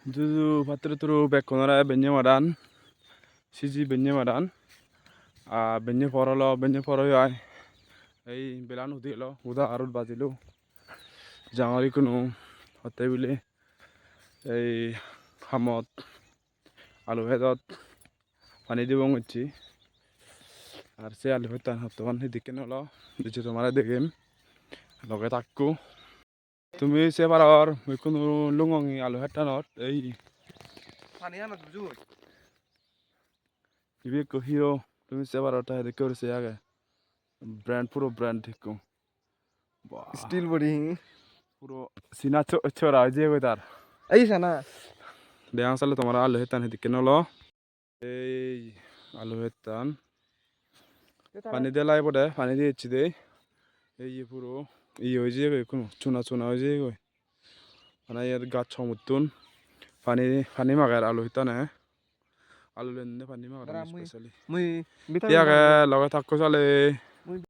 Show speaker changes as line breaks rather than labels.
Juju patru bekonora benye madan siji benye madan a benye poro yai ei belan udilo uda arut bazilu jangari kunu hotte bile ei hamot alu hedot pani dibong uchi আর সে আলু হতান হতন এদিকে নলো দিচ্ছে তোমার দেখেম লগে থাকু তুমি সে পারর কোনো লুঙ্গি আলু হেটানত এই
পানি আনা দুজু
ইবে কহিও তুমি সে পারটা দেখে সে আগে ব্র্যান্ড পুরো ব্র্যান্ড দেখো
স্টিল বডি
পুরো সিনা ছোরা যে কই তার
এই সানা
দেয়াং সালে তোমার আলু হেতান এদিকে নলো এই আলু হেতান পানি দেলাই পড়ে পানি দিয়েছি দে এই পুরো হয়ে যায় কোনো চুনা হয়ে যায় কই মানে এর গাছ সমুতুন পানি মাগার আলু হিতানে আলু লেনে পানি মাগার স্পেশালি
মুই
ইয়াকে লগে থাকো চলে